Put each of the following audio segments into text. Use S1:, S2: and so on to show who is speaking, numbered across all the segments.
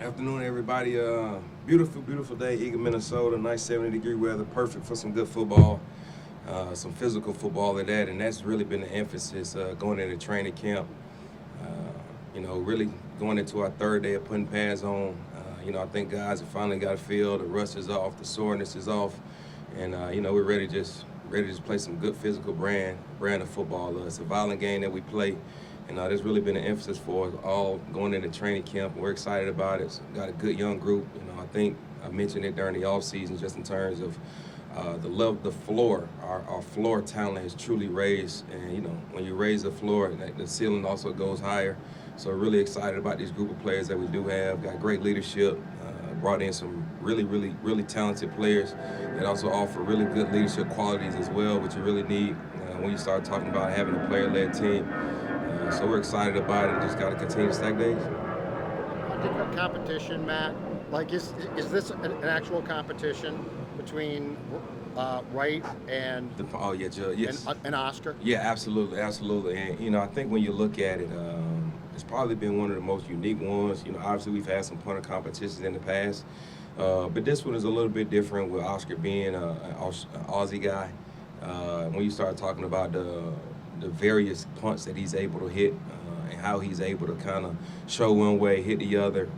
S1: Afternoon, everybody. Beautiful, beautiful day. Eagle, Minnesota. Nice 70-degree weather. Perfect for some good football, some physical football at that. And that's really been the emphasis going into training camp. Really going into our third day of putting pads on. I think guys have finally got a feel. The rust is off. The soreness is off. And, we're ready to just play some good physical brand of football. It's a violent game that we play. And there's really been an emphasis for us all going into training camp. We're excited about it. Got a good young group. I think I mentioned it during the off season, just in terms of the floor. Our floor talent has truly raised. And when you raise the floor, the ceiling also goes higher. So we're really excited about this group of players that we do have. Got great leadership. Brought in some really, really, really talented players that also offer really good leadership qualities as well, which you really need when you start talking about having a player-led team. So we're excited about it. Just got to continue to stack days.
S2: Punting competition, Matt. Like, is this an actual competition between Wright and
S1: Yes.
S2: and Oscar?
S1: Yeah, absolutely, absolutely. And I think when you look at it, it's probably been one of the most unique ones. Obviously we've had some punter competitions in the past, but this one is a little bit different with Oscar being an Aussie guy. When you start talking about the various punts that he's able to hit and how he's able to kind of show one way, hit the other.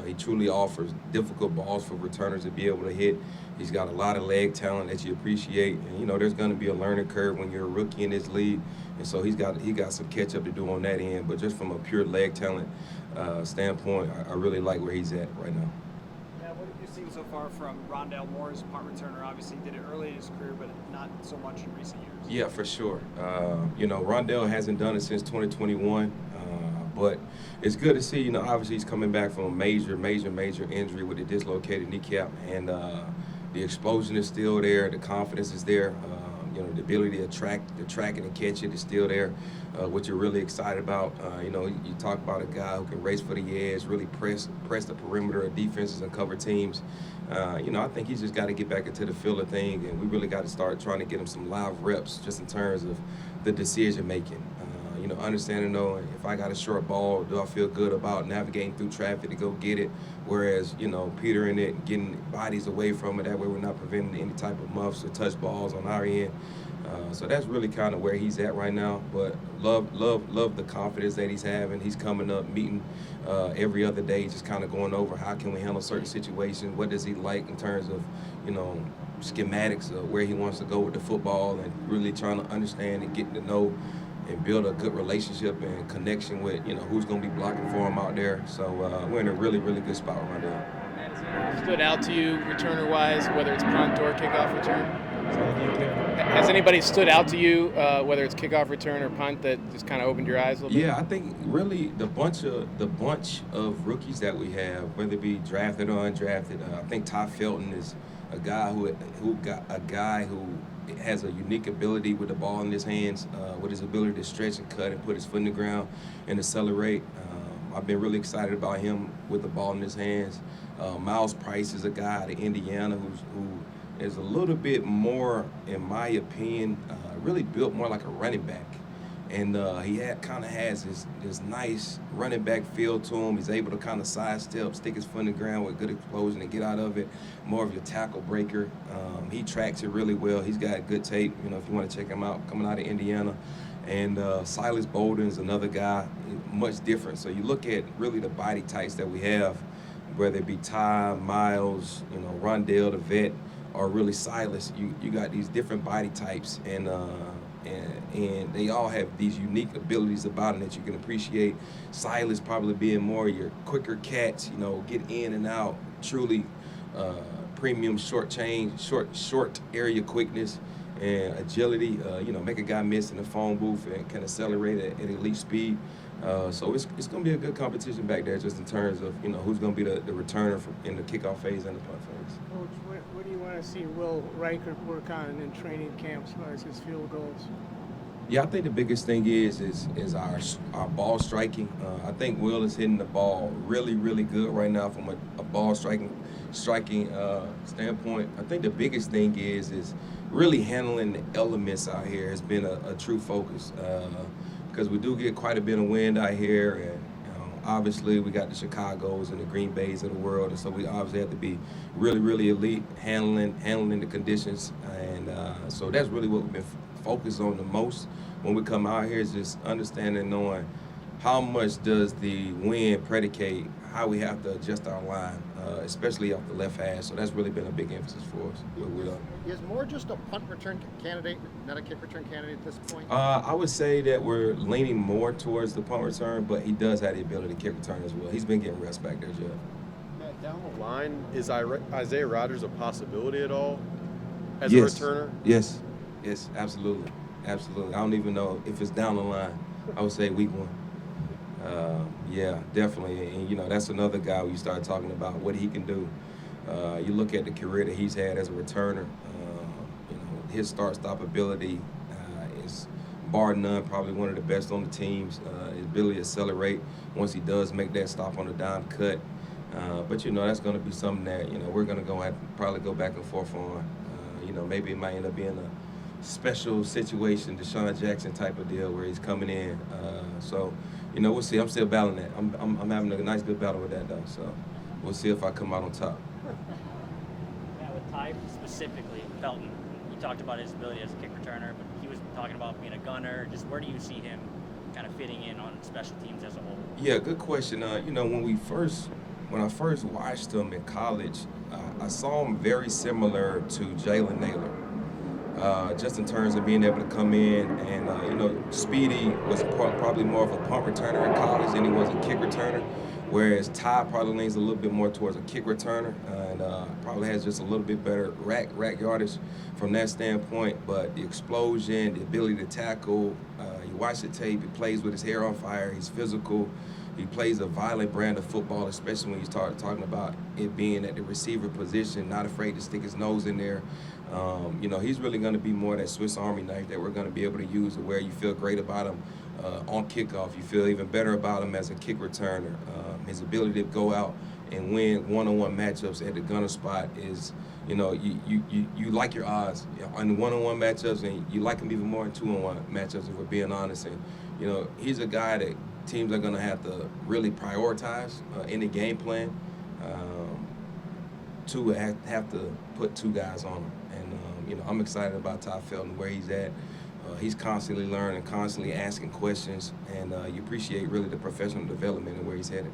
S1: He truly offers difficult balls for returners to be able to hit. He's got a lot of leg talent that you appreciate. And, there's going to be a learning curve when you're a rookie in this league. And so he got some catch up to do on that end. But just from a pure leg talent standpoint, I really like where he's at right now.
S3: What have you seen so far from Rondale Moore as a punt returner? Obviously, he did it early in his career, but not so much in recent years.
S1: Yeah, for sure. Rondale hasn't done it since 2021, but it's good to see. Obviously he's coming back from a major injury with a dislocated kneecap, and the explosion is still there. The confidence is there. The ability to track it and catch it is still there, which you're really excited about. You talk about a guy who can race for the edge, really press the perimeter of defenses and cover teams. I think he's just got to get back into the field of things, and we really got to start trying to get him some live reps just in terms of the decision making. Understanding though, if I got a short ball, do I feel good about navigating through traffic to go get it? Whereas, petering it, getting bodies away from it, that way we're not preventing any type of muffs or touch balls on our end. So that's really kind of where he's at right now. But love the confidence that he's having. He's coming up, meeting every other day, just kind of going over how can we handle certain situations, what does he like in terms of, schematics of where he wants to go with the football, and really trying to understand and getting to know and build a good relationship and connection with, who's going to be blocking for him out there. So we're in a really, really good spot right now.
S4: Stood out to you returner-wise, whether it's punt or kickoff return? Has anybody stood out to you, whether it's kickoff return or punt, that just kind of opened your eyes a little bit?
S1: Yeah, I think really the bunch of rookies that we have, whether it be drafted or undrafted, I think Felton is a guy who has a unique ability with the ball in his hands, with his ability to stretch and cut and put his foot in the ground and accelerate. I've been really excited about him with the ball in his hands. Miles Price is a guy out of Indiana who is a little bit more, in my opinion, really built more like a running back. And he has this nice running back feel to him. He's able to kind of sidestep, stick his foot in the ground with good explosion and get out of it. More of your tackle breaker. He tracks it really well. He's got good tape, if you want to check him out, coming out of Indiana. And Silas Bolden's another guy, much different. So you look at really the body types that we have, whether it be Ty, Miles, Rondale, the vet, or really Silas. You got these different body types, and they all have these unique abilities about them that you can appreciate. Silas probably being more your quicker cats, get in and out, truly premium short area quickness and agility, make a guy miss in the phone booth and can accelerate at elite speed. So it's going to be a good competition back there, just in terms of, who's going to be the returner in the kickoff phase and the punt phase.
S5: Coach, what do you want to see Will Riker work on in training camps as far as his field goals?
S1: Yeah, I think the biggest thing is our ball striking. I think Will is hitting the ball really, really good right now from a ball striking standpoint. I think the biggest thing is really handling the elements out here has been a true focus, because we do get quite a bit of wind out here, and obviously we got the Chicagos and the Green Bays of the world, and so we obviously have to be really, really elite, handling the conditions, and so that's really what we've been focused on the most when we come out here, is just understanding and knowing how much does the win predicate how we have to adjust our line, especially off the left hash. So that's really been a big emphasis for us.
S2: Is Moore just a punt return candidate, not a kick return candidate at this point?
S1: I would say that we're leaning more towards the punt return, but he does have the ability to kick return as well. He's been getting reps back there, Jeff.
S6: Matt, down the line, is Isaiah Rodgers a possibility at all as a
S1: Yes.
S6: returner?
S1: Yes, absolutely. Absolutely. I don't even know if it's down the line. I would say week 1. Yeah, definitely. And, you know, that's another guy when you start talking about what he can do. You look at the career that he's had as a returner, you know, his start-stop ability is bar none, probably one of the best on the teams. His ability to accelerate once he does make that stop on the dime cut. But, you know, that's going to be something that, you know, we're going to probably go back and forth on. You know, maybe it might end up being a special situation, Theo Jackson type of deal where he's coming in. So, you know, we'll see. I'm still battling that. I'm having a nice good battle with that though. So we'll see if I come out on top.
S7: Yeah, with Ty specifically, Felton, you talked about his ability as a kick returner, but he was talking about being a gunner. Just where do you see him kind of fitting in on special teams as a whole?
S1: Yeah, good question. You know, when I first watched him in college, I saw him very similar to Jalen Naylor. Just in terms of being able to come in and, you know, Speedy was probably more of a punt returner in college than he was a kick returner, whereas Ty probably leans a little bit more towards a kick returner and probably has just a little bit better rack yardage from that standpoint. But the explosion, the ability to tackle, you watch the tape, he plays with his hair on fire, he's physical. He plays a violent brand of football, especially when you start talking about it being at the receiver position, not afraid to stick his nose in there. You know, he's really going to be more that Swiss Army knife that we're going to be able to use to where you feel great about him on kickoff. You feel even better about him as a kick returner. His ability to go out and win one-on-one matchups at the gunner spot is, you know, you like your odds on one-on-one matchups, and you like him even more in two-on-one matchups, if we're being honest. And, you know, he's a guy that teams are going to have to really prioritize in the game plan to have to put 2 guys on him. And, you know, I'm excited about Ty Felton, where he's at. He's constantly learning, constantly asking questions, and you appreciate really the professional development and where he's headed.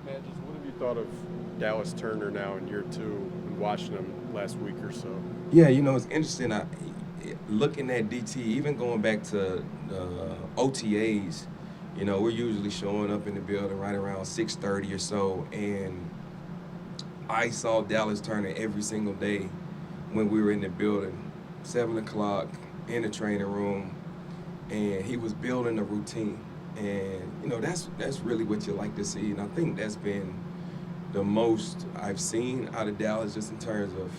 S6: Matt, just what have you thought of Dallas Turner now in year 2 and watching him last week or so?
S1: Yeah, you know, it's interesting. Looking at DT, even going back to OTAs, you know, we're usually showing up in the building right around 6:30 or so, and I saw Dallas Turner every single day when we were in the building, 7 o'clock in the training room, and he was building a routine. And, you know, that's really what you like to see, and I think that's been the most I've seen out of Dallas, just in terms of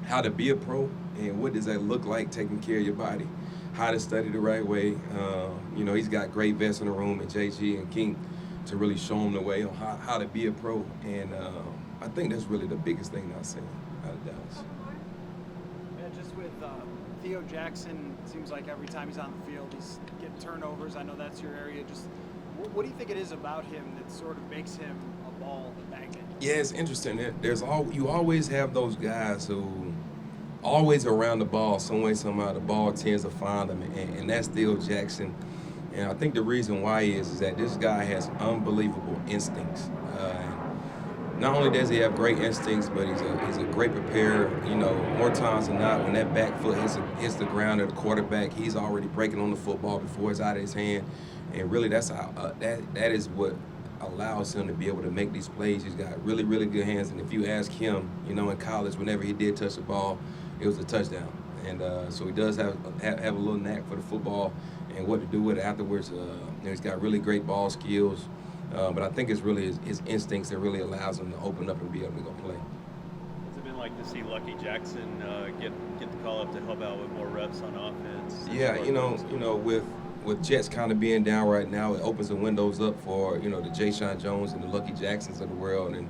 S1: how to be a pro and what does that look like, taking care of your body, how to study the right way. You know, he's got great vets in the room, and JG and King, to really show him the way on how to be a pro. And I think that's really the biggest thing I've seen out of Dallas.
S3: Yeah, just with Theo Jackson, it seems like every time he's on the field, he's getting turnovers. I know that's your area. Just what do you think it is about him that sort of makes him a ball magnet?
S1: Yeah, it's interesting. You always have those guys who always around the ball, some way, somehow. The ball tends to find them, and that's Theo Jackson. And I think the reason why is that this guy has unbelievable instincts. Not only does he have great instincts, but he's a great preparer. You know, more times than not, when that back foot hits the ground of the quarterback, he's already breaking on the football before it's out of his hand. And really, that's how that is what allows him to be able to make these plays. He's got really, really good hands. And if you ask him, you know, in college, whenever he did touch the ball, it was a touchdown. And so he does have a little knack for the football and what to do with it afterwards. You know, he's got really great ball skills. But I think it's really his instincts that really allows him to open up and be able to go play.
S8: What's it been like to see Lucky Jackson get the call up to help out with more reps on offense?
S1: Yeah, you know, with Jets kind of being down right now, it opens the windows up for, you know, the Jayshon Jones and the Lucky Jacksons of the world. And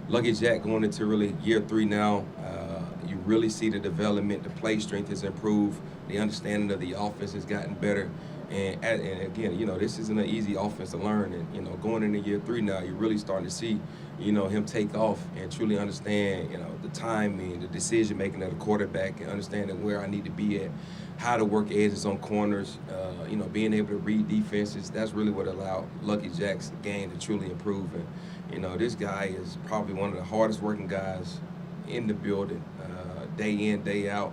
S1: Lucky Jack going into really year 3 now, you really see the development. The play strength has improved. The understanding of the offense has gotten better. And again, you know, this isn't an easy offense to learn. And, you know, going into year 3 now, you're really starting to see, you know, him take off and truly understand, you know, the timing, the decision making of the quarterback, and understanding where I need to be at, how to work edges on corners, you know, being able to read defenses. That's really what allowed Lucky Jack's game to truly improve. And, you know, this guy is probably one of the hardest working guys in the building, day in, day out.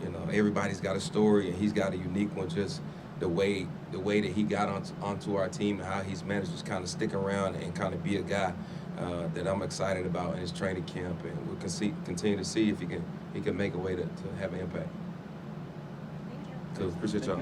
S1: You know, everybody's got a story, and he's got a unique one. Just the way that he got onto our team, and how he's managed to just kind of stick around and kind of be a guy that I'm excited about in his training camp, and we'll continue to see if he can make a way to have an impact. So appreciate y'all.